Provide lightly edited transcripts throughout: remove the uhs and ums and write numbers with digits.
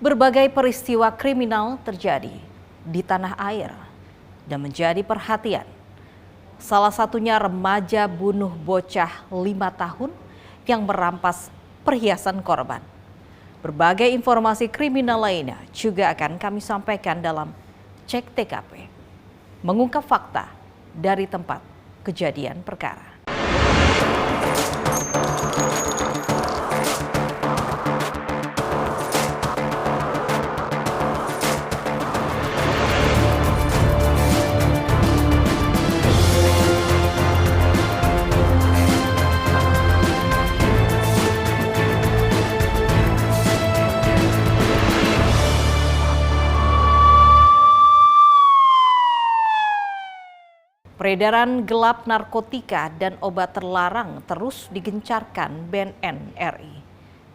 Berbagai peristiwa kriminal terjadi di tanah air dan menjadi perhatian. Salah satunya remaja bunuh bocah 5 tahun yang merampas perhiasan korban. Berbagai informasi kriminal lainnya juga akan kami sampaikan dalam Cek TKP. Mengungkap fakta dari tempat kejadian perkara. Peredaran gelap narkotika dan obat terlarang terus digencarkan BNN RI.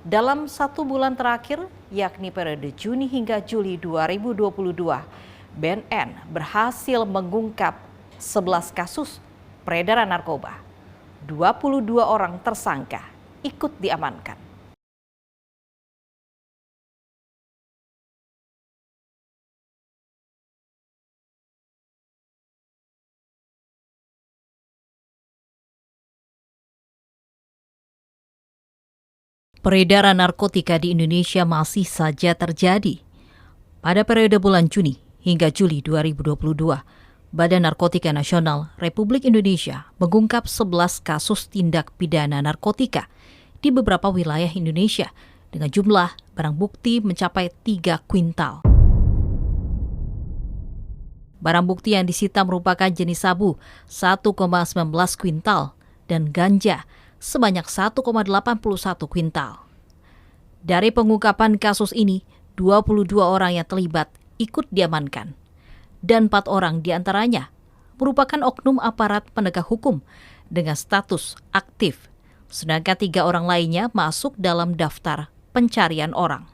Dalam 1 bulan terakhir, yakni periode Juni hingga Juli 2022, BNN berhasil mengungkap 11 kasus peredaran narkoba. 22 orang tersangka ikut diamankan. Peredaran narkotika di Indonesia masih saja terjadi. Pada periode bulan Juni hingga Juli 2022, Badan Narkotika Nasional Republik Indonesia mengungkap 11 kasus tindak pidana narkotika di beberapa wilayah Indonesia dengan jumlah barang bukti mencapai 3 kuintal. Barang bukti yang disita merupakan jenis sabu 1,19 kuintal dan ganja sebanyak 1,81 kuintal. Dari pengungkapan kasus ini, 22 orang yang terlibat ikut diamankan. Dan 4 orang diantaranya merupakan oknum aparat penegak hukum dengan status aktif. Sedangkan 3 orang lainnya masuk dalam daftar pencarian orang.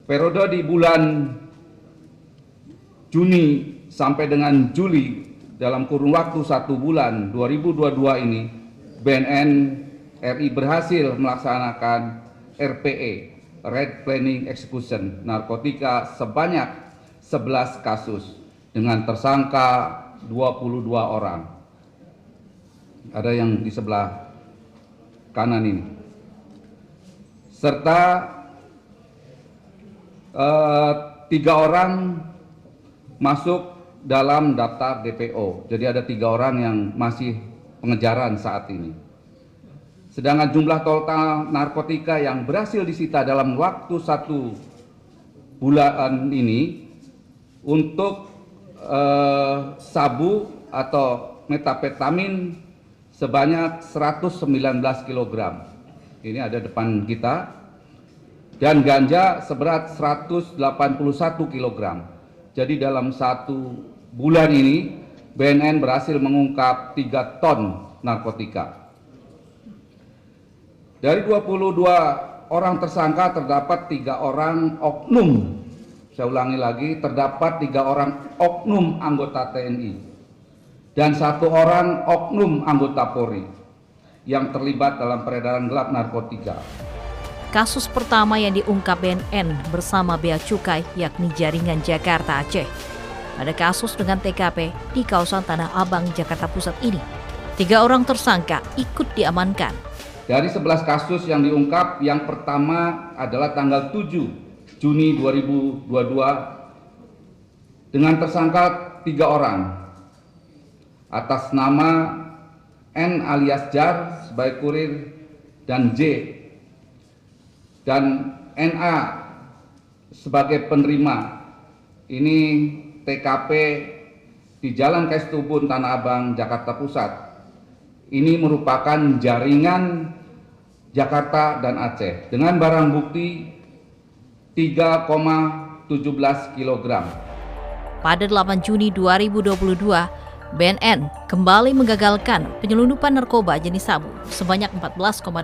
Periode di bulan Juni sampai dengan Juli dalam kurun waktu 1 bulan 2022 ini, BNN RI berhasil melaksanakan RPE, Red Planning Execution, narkotika sebanyak 11 kasus dengan tersangka 22 orang. Ada yang di sebelah kanan ini. Serta 3 orang masuk dalam daftar DPO. Jadi ada 3 orang yang masih pengejaran saat ini. Sedangkan jumlah total narkotika yang berhasil disita dalam waktu 1 bulan ini untuk sabu atau metapetamin sebanyak 119 kg. Ini ada depan kita. Dan ganja seberat 181 kg. Jadi dalam 1 bulan ini BNN berhasil mengungkap 3 ton narkotika. Dari 22 orang tersangka terdapat 3 orang oknum. Saya ulangi lagi, terdapat 3 orang oknum anggota TNI dan 1 orang oknum anggota Polri yang terlibat dalam peredaran gelap narkotika. Kasus pertama yang diungkap BNN bersama Bea Cukai yakni jaringan Jakarta Aceh. Ada kasus dengan TKP di kawasan Tanah Abang, Jakarta Pusat ini. 3 orang tersangka ikut diamankan. Dari 11 kasus yang diungkap, yang pertama adalah tanggal 7 Juni 2022 dengan tersangka 3 orang atas nama N alias Jar sebagai kurir dan J dan NA sebagai penerima. Ini TKP di Jalan Kaistubun, Tanah Abang, Jakarta Pusat. Ini merupakan jaringan Jakarta dan Aceh dengan barang bukti 3,17 kg. Pada 8 Juni 2022, BNN kembali menggagalkan penyelundupan narkoba jenis sabu sebanyak 14,84.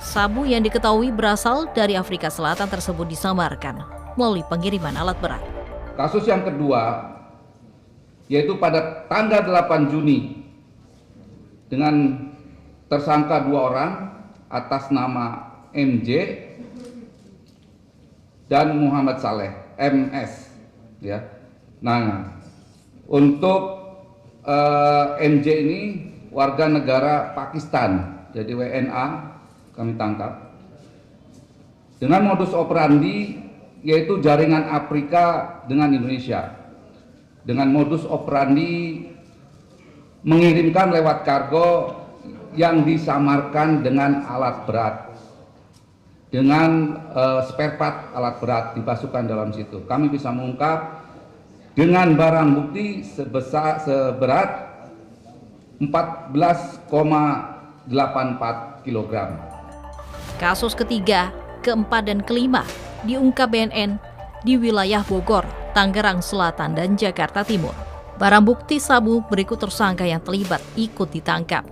Sabu yang diketahui berasal dari Afrika Selatan tersebut disamarkan melalui pengiriman alat berat. Kasus yang kedua yaitu pada tanggal 8 Juni dengan tersangka 2 orang atas nama MJ dan Muhammad Saleh MS ya. Nah, untuk MJ ini warga negara Pakistan, jadi WNA kami tangkap dengan modus operandi yaitu jaringan Afrika dengan Indonesia, dengan modus operandi mengirimkan lewat kargo yang disamarkan dengan alat berat, dengan spare part alat berat dimasukkan dalam situ. Kami bisa mengungkap dengan barang bukti seberat 14,84 kg. Kasus ketiga, keempat, dan kelima diungkap BNN di wilayah Bogor, Tangerang Selatan, dan Jakarta Timur. Barang bukti sabu berikut tersangka yang terlibat ikut ditangkap.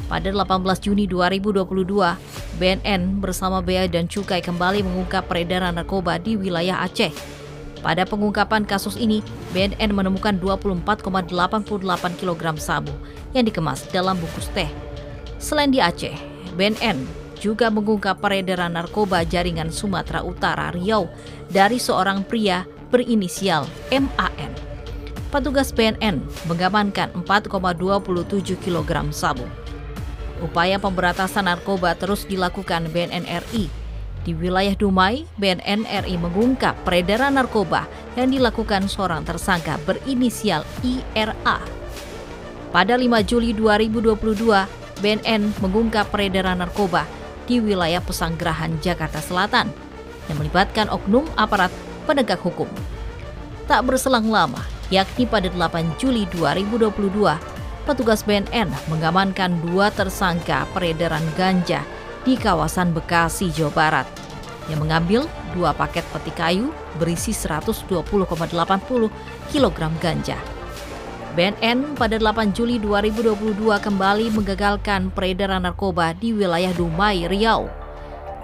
Pada 18 Juni 2022, BNN bersama Bea dan Cukai kembali mengungkap peredaran narkoba di wilayah Aceh. Pada pengungkapan kasus ini, BNN menemukan 24,88 kg sabu yang dikemas dalam bungkus teh. Selain di Aceh, BNN juga mengungkap peredaran narkoba jaringan Sumatera Utara Riau dari seorang pria berinisial MAN. Petugas BNN mengamankan 4,27 kg sabu. Upaya pemberantasan narkoba terus dilakukan BNN RI. Di wilayah Dumai, BNN RI mengungkap peredaran narkoba yang dilakukan seorang tersangka berinisial IRA. Pada 5 Juli 2022, BNN mengungkap peredaran narkoba di wilayah Pesanggerahan, Jakarta Selatan yang melibatkan oknum aparat penegak hukum. Tak berselang lama, yakni pada 8 Juli 2022, petugas BNN mengamankan 2 tersangka peredaran ganja di kawasan Bekasi, Jawa Barat, yang mengambil 2 paket peti kayu berisi 120,80 kg ganja. BNN pada 8 Juli 2022 kembali menggagalkan peredaran narkoba di wilayah Dumai, Riau.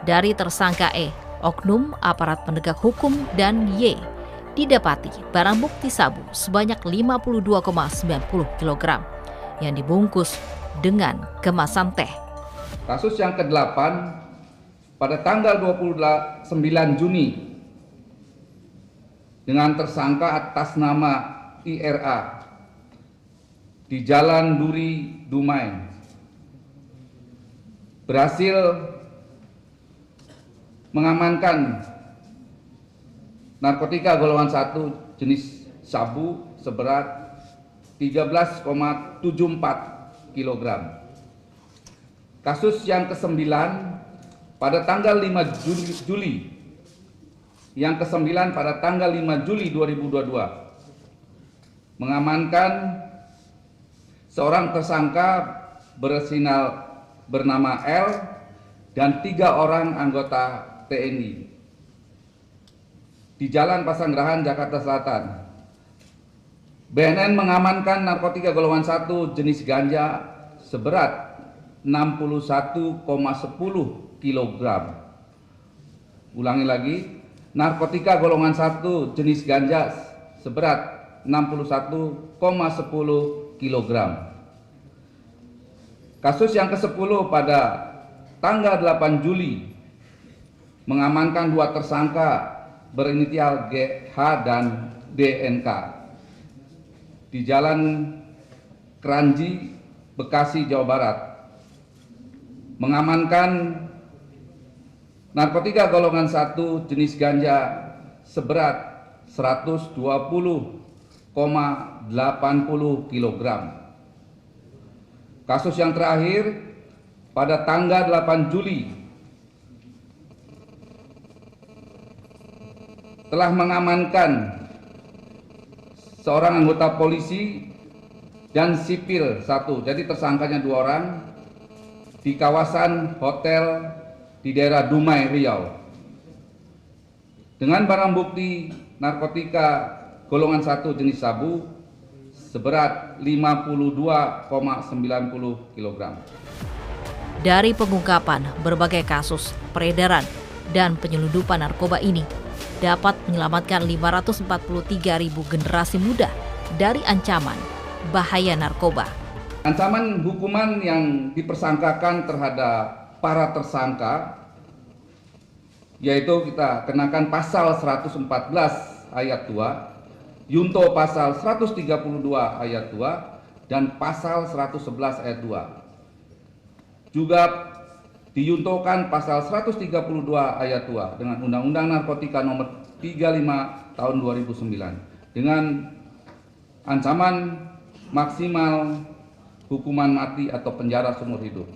Dari tersangka E, oknum aparat penegak hukum, dan Y, didapati barang bukti sabu sebanyak 52,90 kg yang dibungkus dengan kemasan teh. Kasus yang ke-8 pada tanggal 29 Juni dengan tersangka atas nama IRA di Jalan Duri, Dumai, berhasil mengamankan narkotika golongan 1 jenis sabu seberat 13,74 kg. Kasus yang ke-9 pada tanggal 5 Juli, yang ke-9 pada tanggal 5 Juli 2022 mengamankan seorang tersangka bernama L dan 3 orang anggota TNI di Jalan Pesanggerahan, Jakarta Selatan. BNN mengamankan narkotika golongan 1 jenis ganja seberat 61,10 kg. Ulangi lagi, narkotika golongan 1 jenis ganja seberat 61,10 kg. Kasus yang ke-10 pada tanggal 8 Juli mengamankan 2 tersangka berinisial GH dan DNK di Jalan Keranji, Bekasi, Jawa Barat. Mengamankan narkotika golongan 1 jenis ganja seberat 120,80 kg. Kasus yang terakhir pada tanggal 8 Juli telah mengamankan seorang anggota polisi dan sipil 1, jadi tersangkanya 2 orang di kawasan hotel di daerah Dumai, Riau, dengan barang bukti narkotika golongan 1 jenis sabu seberat 52,90 kg. Dari pengungkapan berbagai kasus peredaran dan penyelundupan narkoba ini dapat menyelamatkan 543.000 generasi muda dari ancaman bahaya narkoba. Ancaman hukuman yang dipersangkakan terhadap para tersangka yaitu kita kenakan pasal 114 ayat 2, Yunto pasal 132 ayat 2, dan pasal 111 ayat 2. Juga diyuntokan pasal 132 ayat 2 dengan Undang-Undang Narkotika Nomor 35 Tahun 2009 dengan ancaman maksimal hukuman mati atau penjara seumur hidup.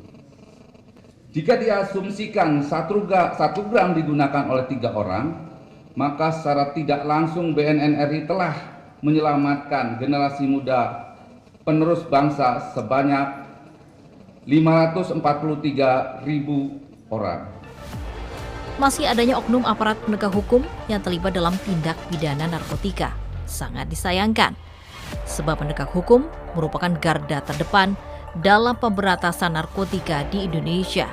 Jika diasumsikan 1 gram digunakan oleh 3 orang, maka secara tidak langsung BNN RI telah menyelamatkan generasi muda penerus bangsa sebanyak 543.000 orang. Masih adanya oknum aparat penegak hukum yang terlibat dalam tindak pidana narkotika sangat disayangkan, sebab penegak hukum merupakan garda terdepan dalam pemberantasan narkotika di Indonesia.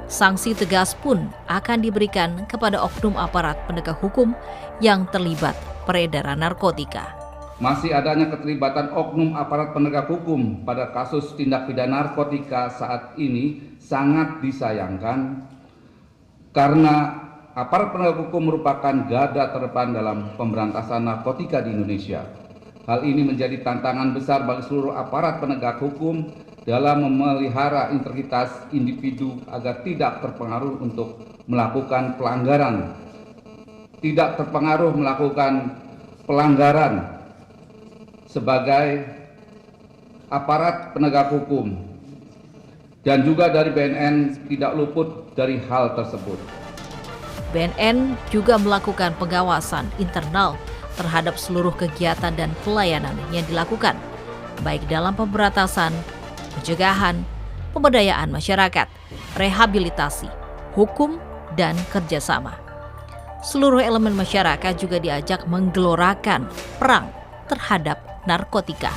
Sanksi tegas pun akan diberikan kepada oknum aparat penegak hukum yang terlibat peredaran narkotika. Masih adanya keterlibatan oknum aparat penegak hukum pada kasus tindak pidana narkotika saat ini sangat disayangkan karena aparat penegak hukum merupakan garda terdepan dalam pemberantasan narkotika di Indonesia. Hal ini menjadi tantangan besar bagi seluruh aparat penegak hukum dalam memelihara integritas individu agar tidak terpengaruh untuk melakukan pelanggaran, sebagai aparat penegak hukum, dan juga dari BNN tidak luput dari hal tersebut. BNN juga melakukan pengawasan internal terhadap seluruh kegiatan dan pelayanan yang dilakukan, baik dalam pemberantasan, pencegahan, pemberdayaan masyarakat, rehabilitasi, hukum, dan kerjasama. Seluruh elemen masyarakat juga diajak menggelorakan perang terhadap narkotika.